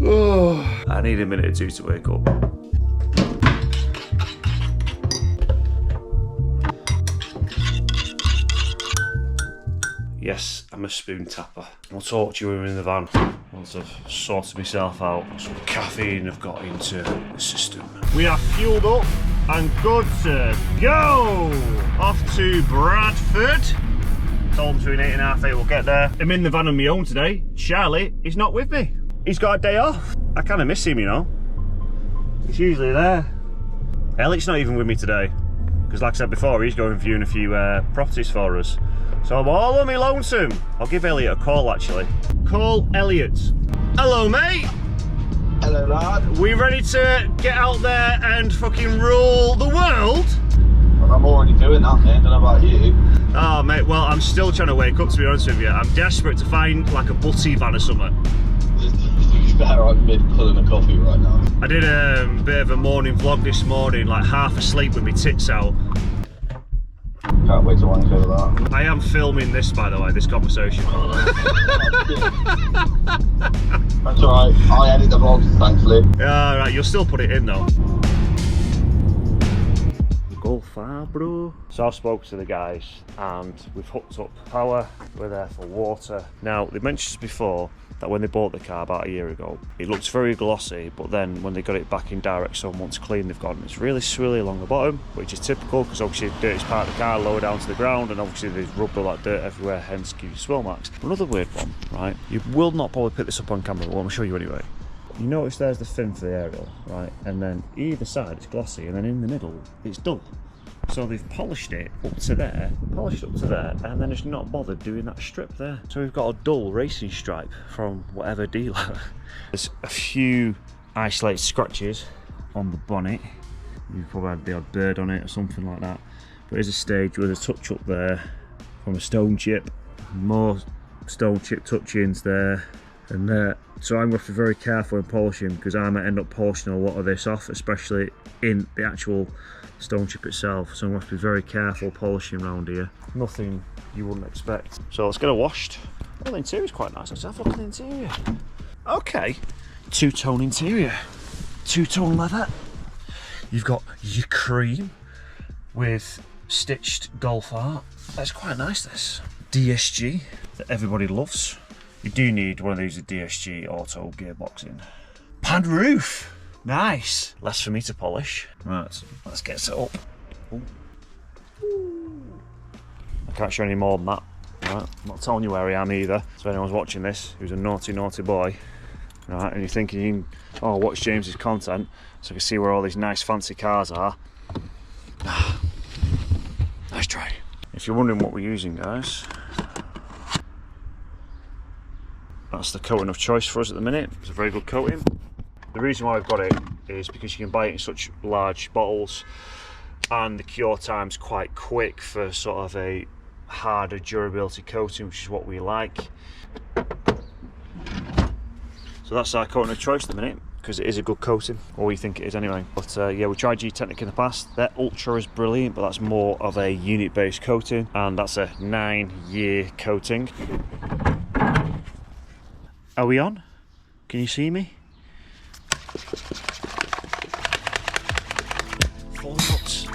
Oh, I need a minute or two to wake up. Yes, I'm a spoon tapper. I'll talk to you when we're in the van once I've sorted myself out. Some caffeine have got into the system. We are fueled up and good to go! Off to Bradford. Told him between 8 and half 8 we'll get there. I'm in the van on my own today. Charlie is not with me. He's got a day off. I kind of miss him, you know. He's usually there. Elliot's not even with me today. Because like I said before, he's going viewing a few properties for us. So I'm all on my lonesome. I'll give Elliot a call actually. Call Elliot. Hello mate. Hello lad. We ready to get out there and fucking rule the world? Well, I'm already doing that mate, I don't know about you. Oh mate, well I'm still trying to wake up to be honest with you. I'm desperate to find like a butty van or something. I'm mid pulling a coffee right now. I did a bit of a morning vlog this morning, like half asleep with my tits out. Can't wait to want to go to that. I am filming this, by the way, this conversation. That's alright, I edit the vlogs, thankfully. Yeah, right, you'll still put it in though. Go far, bro. So I've spoken to the guys and we've hooked up power, we're there for water. Now, they mentioned before that when they bought the car about a year ago, it looks very glossy, but then when they got it back in direct sun, once clean, they've gone, it's really swirly along the bottom, which is typical because obviously the dirtiest part of the car lower down to the ground, and obviously they've rubbed all that dirt everywhere, hence gives you swirl marks. Another weird one, right? You will not probably pick this up on camera, but I'm going to show you anyway. You notice there's the fin for the aerial, right? And then either side it's glossy, and then in the middle it's dull. So they've polished it up to there, and then it's not bothered doing that strip there. So we've got a dull racing stripe from whatever dealer. There's a few isolated scratches on the bonnet. You've probably had the odd bird on it or something like that. But there's a stage with a touch up there from a stone chip. More stone chip touch-ins there. And so I'm going to be very careful in polishing because I might end up polishing a lot of this off, especially in the actual stone chip itself. So I'm going to be very careful polishing around here. Nothing you wouldn't expect. So let's get it washed. Oh, the interior's quite nice. Let's have a look at the interior. Okay, two-tone interior. Two-tone leather. You've got your cream with stitched golf art. That's quite nice, this. DSG that everybody loves. You do need one of these with DSG auto gearboxing. Pan roof, nice. Less for me to polish. Right, let's get set up. Ooh. I can't show any more than that. Right, I'm not telling you where I am either. So if anyone's watching this who's a naughty, naughty boy, right, and you're thinking, oh, watch James's content so I can see where all these nice fancy cars are. Nice try. If you're wondering what we're using, guys, that's the coating of choice for us at the minute. It's a very good coating. The reason why we've got it is because you can buy it in such large bottles and the cure time's quite quick for sort of a harder durability coating, which is what we like. So that's our coating of choice at the minute because it is a good coating, or we think it is anyway. But yeah, we tried G-Technic in the past. Their Ultra is brilliant, but that's more of a unit based coating, and that's a 9-year coating. Are we on? Can you see me? Full nuts.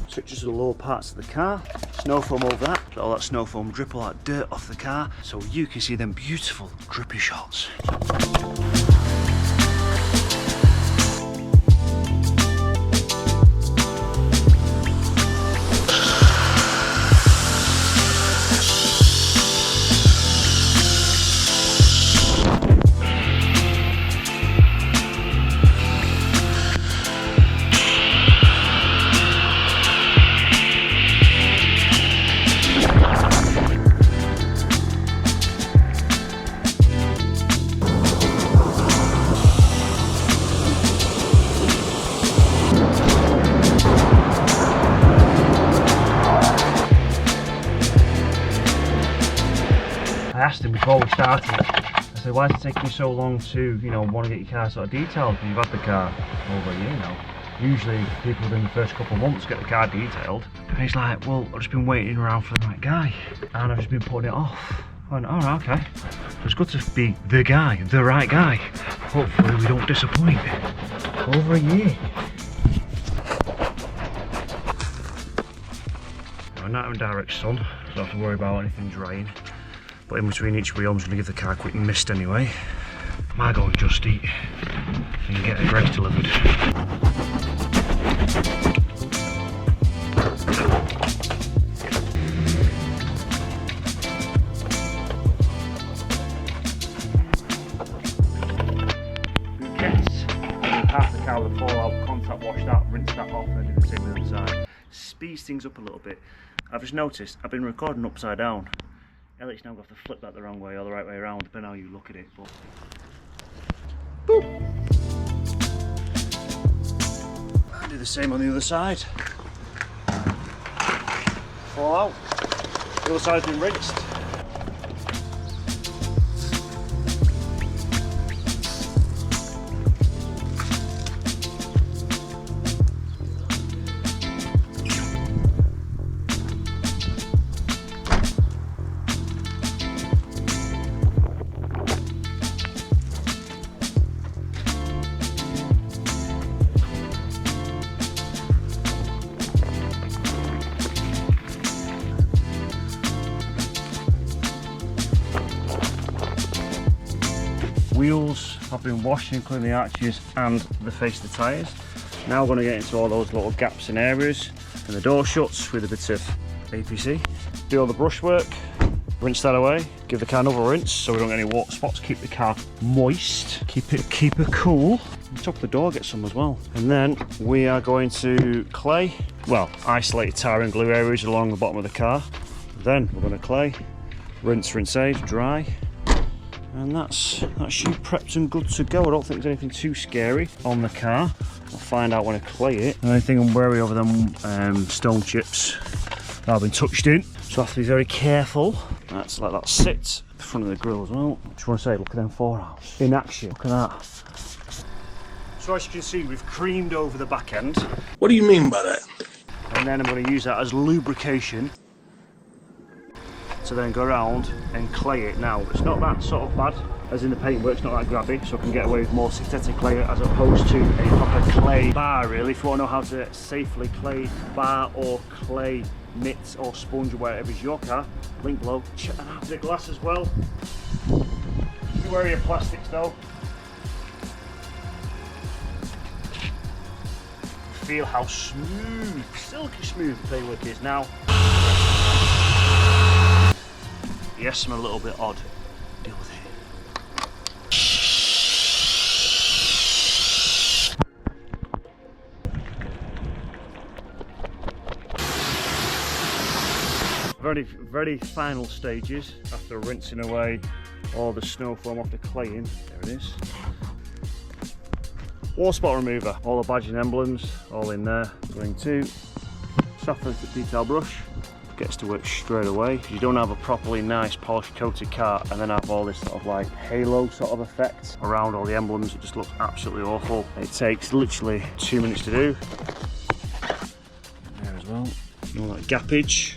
Switches to the lower parts of the car. Snow foam over that. Let all that snow foam drip all that dirt off the car so you can see them beautiful drippy shots. him before we started. I said, why is it taking you so long to, you know, want to get your car sort of detailed? You've had the car over a year now. Usually people within the first couple of months get the car detailed. And he's like, well, I've just been waiting around for the right guy and I've just been putting it off. I went, all right, okay. So it's good to be the guy, the right guy. Hopefully we don't disappoint. Over a year. Now, not in direct sun, so I don't have to worry about anything drying. But in between each wheel, I'm just going to give the car a quick mist anyway. I might go and Just Eat and get a Greg's delivered. Half the car with fallout, contact wash that, rinse that off, and do the same with the other side. Speeds things up a little bit. I've just noticed I've been recording upside down. Elliot's now got to flip that the wrong way or the right way around, depending on how you look at it. But boop. I'll do the same on the other side. Fallout. The other side's been rinsed. Wheels have been washed, including the arches and the face of the tyres. Now we're going to get into all those little gaps and areas, and the door shuts with a bit of APC. Do all the brushwork, rinse that away, give the car another rinse so we don't get any water spots, keep the car moist, keep it cool. And top of the door, get some as well. And then we are going to clay, well, isolate tar and glue areas along the bottom of the car. Then we're going to clay, rinse, aid, dry. And that's you prepped and good to go. I don't think there's anything too scary on the car. I'll find out when I clay it. The only thing I'm wary of are them stone chips that have been touched in. So I have to be very careful. That's let that sit in front of the grille as well. I just want to say, look at them 4 hours in action. Look at that. So as you can see, we've creamed over the back end. What do you mean by that? And then I'm going to use that as lubrication to then go around and clay it. Now it's not that sort of bad as in the paintwork, it's not that grabby, so I can get away with more synthetic clay as opposed to a proper clay bar. Really, if you want to know how to safely clay bar or clay mitts or sponge or whatever is your car, link below. Check that out. The glass as well. Be wary of plastics though. Feel how smooth, silky smooth the paintwork is now. Yes, I'm a little bit odd. Deal with it. Very final stages after rinsing away all the snow foam off the clay in. There it is. Wall spot remover, all the badge and emblems, all in there. Going to soften the detail brush. Gets to work straight away. You don't have a properly nice polished coated car and then have all this sort of like halo sort of effect around all the emblems. It just looks absolutely awful. It takes literally 2 minutes to do. There as well. All that gappage.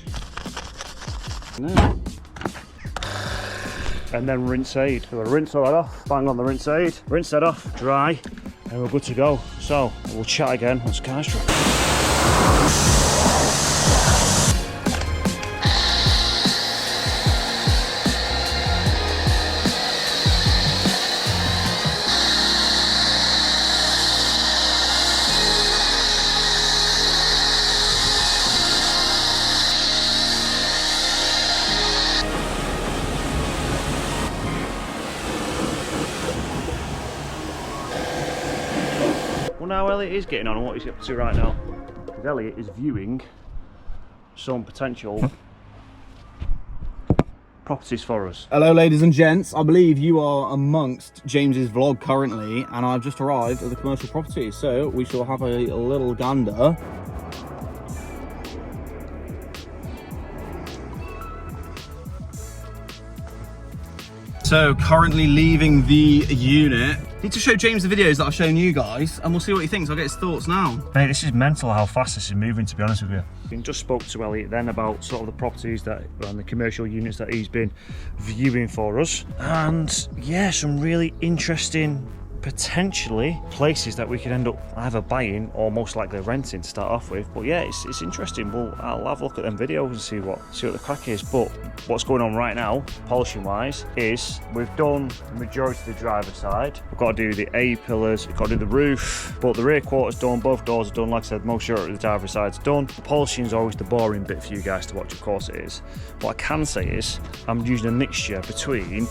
And then rinse aid. So we'll rinse all that off, bang on the rinse aid, rinse that off, dry, and we're good to go. So we'll chat again once car's dry. Well, now Elliot is getting on and what he's up to right now. Because Elliot is viewing some potential properties for us. Hello ladies and gents, I believe you are amongst James's vlog currently and I've just arrived at the commercial property, so we shall have a little gander. So currently leaving the unit. Need to show James the videos that I've shown you guys, and we'll see what he thinks. I'll get his thoughts now. Mate, this is mental how fast this is moving, to be honest with you. We just spoke to Elliot then about sort of the properties that and the commercial units that he's been viewing for us, and yeah, some really interesting potentially places that we could end up either buying or most likely renting to start off with. But yeah, it's interesting. I'll have a look at them videos and see what the crack is. But what's going on right now, polishing wise, is we've done the majority of the driver's side. We've got to do the A pillars, we've got to do the roof, but the rear quarter's done, both doors are done. Like I said, most of the driver's side's done. The polishing is always the boring bit for you guys to watch, of course it is. What I can say is I'm using a mixture between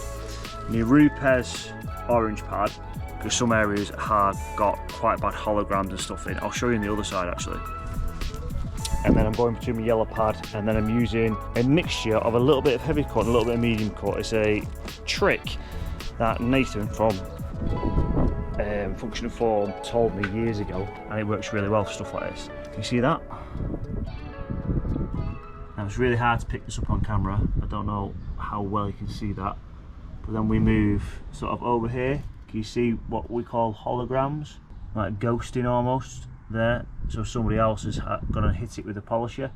the Rupes orange pad, because some areas have got quite bad holograms and stuff in. I'll show you on the other side actually. And then I'm going between my yellow pad, and then I'm using a mixture of a little bit of heavy cut and a little bit of medium cut. It's a trick that Nathan from Function and Form told me years ago, and it works really well for stuff like this. Can you see that? Now it's really hard to pick this up on camera. I don't know how well you can see that. But then we move sort of over here. Can you see what we call holograms? Like ghosting almost there. So somebody else is gonna hit it with a polisher.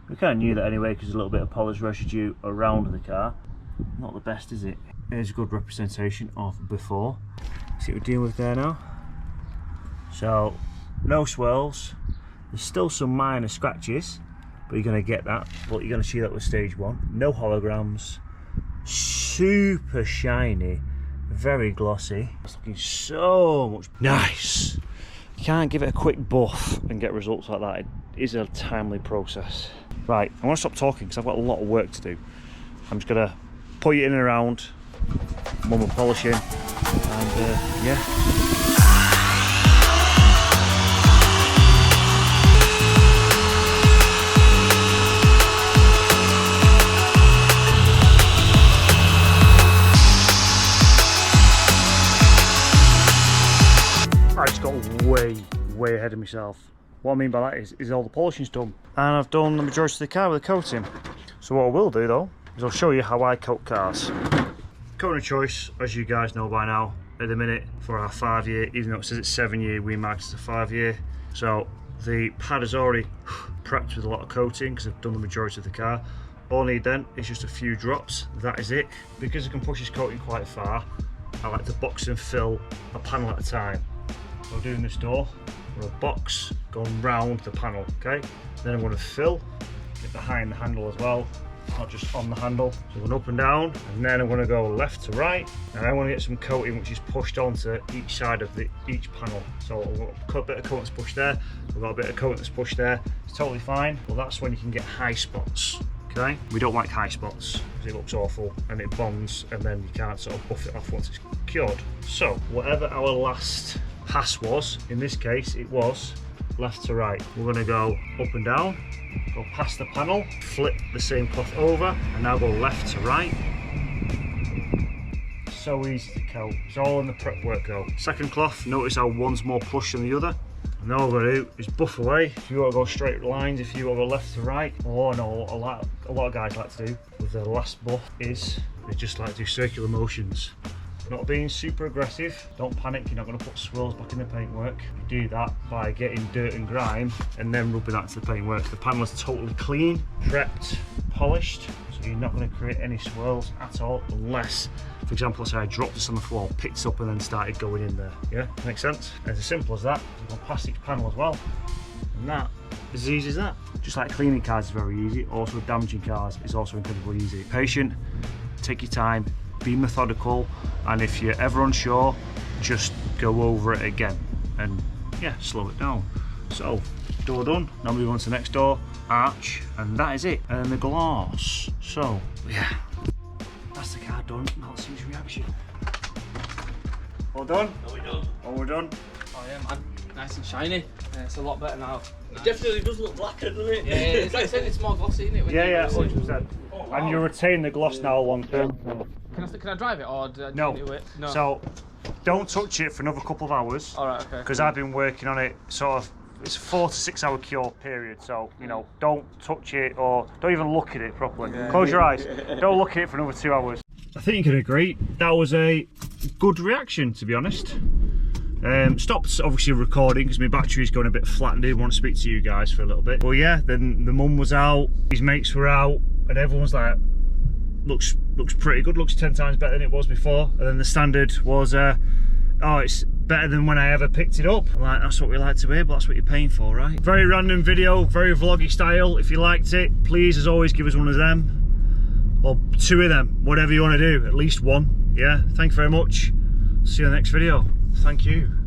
We kind of knew that anyway because there's a little bit of polish residue around the car. Not the best, is it? Here's a good representation of before. See what we're dealing with there now? So, no swirls. There's still some minor scratches, but you're gonna get that. But you're gonna see that with stage one. No holograms. Super shiny. Very glossy. It's looking so much nice. You can't give it a quick buff and get results like that. It is a timely process. Right, I want to stop talking because I've got a lot of work to do. I'm just gonna put it in and around, mum and polishing, and yeah. I just got way ahead of myself. What I mean by that is all the polishing's done, and I've done the majority of the car with the coating. So what I will do though is I'll show you how I coat cars. Coating of choice, as you guys know by now, at the minute for our 5 year, even though it says it's 7 year, we marked it as a 5 year. So the pad is already prepped with a lot of coating because I've done the majority of the car. All I need then is just a few drops, that is it. Because I can push this coating quite far, I like to box and fill a panel at a time. So doing this door, with a box going round the panel, okay? Then I'm going to fill, get behind the handle as well, not just on the handle. So I'm going up and down, and then I'm going to go left to right, and I want to get some coating which is pushed onto each side of each panel. So I've got a bit of coating that's pushed there, I've got a bit of coating that's pushed there. It's totally fine. Well, that's when you can get high spots. Okay, we don't like high spots because it looks awful and it bonds, and then you can't sort of buff it off once it's cured. So whatever our last pass was, in this case it was left to right. We're going to go up and down, go past the panel, flip the same cloth over, and now go left to right. So easy to coat. It's all in the prep work though. Second cloth, notice how one's more plush than the other. And all we're going to do is buff away. If you want to go straight lines, if you want to go left to right, or no, a lot of guys like to do with their last buff is they just like to do circular motions. Not being super aggressive, don't panic, you're not going to put swirls back in the paintwork. You do that by getting dirt and grime and then rubbing that to the paintwork. The panel is totally clean, prepped, polished, so you're not going to create any swirls at all unless, for example, let's say I dropped this on the floor, picked it up and then started going in there. Yeah, makes sense? And it's as simple as that. You go past each panel as well, and that is as easy as that. Just like cleaning cars is very easy, also damaging cars is also incredibly easy. Patient, take your time, be methodical, and if you're ever unsure, just go over it again and yeah, slow it down. So door done, now move on to the next door, arch, and that is it, and the glass. So yeah, that's the car done. Now let's see his reaction. All done? Are we done? All we're done? Oh yeah man, nice and shiny. It's a lot better now. It definitely does look blacker, doesn't it? Yeah, it's more glossy, isn't it? When Yeah, you use it? 100%. Oh, wow. And you retain the gloss now long term. Can I drive it or do I No. need to wait? No. So don't touch it for another couple of hours. Alright, okay. Because I've been working on it sort of, it's a 4 to 6 hour cure period, so you know, don't touch it or don't even look at it properly. Yeah. Close your eyes, don't look at it for another 2 hours. I think you can agree that was a good reaction, to be honest. Stopped obviously recording because my battery's going a bit flat and didn't want to speak to you guys for a little bit. Well, yeah, then the mum was out, his mates were out, and everyone's like, looks pretty good, looks 10 times better than it was before. And then the standard was, oh, it's better than when I ever picked it up. I'm like, that's what we like to hear, but that's what you're paying for, right? Very random video, very vloggy style. If you liked it, please, as always, give us one of them, or 2 of them, whatever you want to do, at least one. Yeah, thank you very much. See you in the next video. Thank you.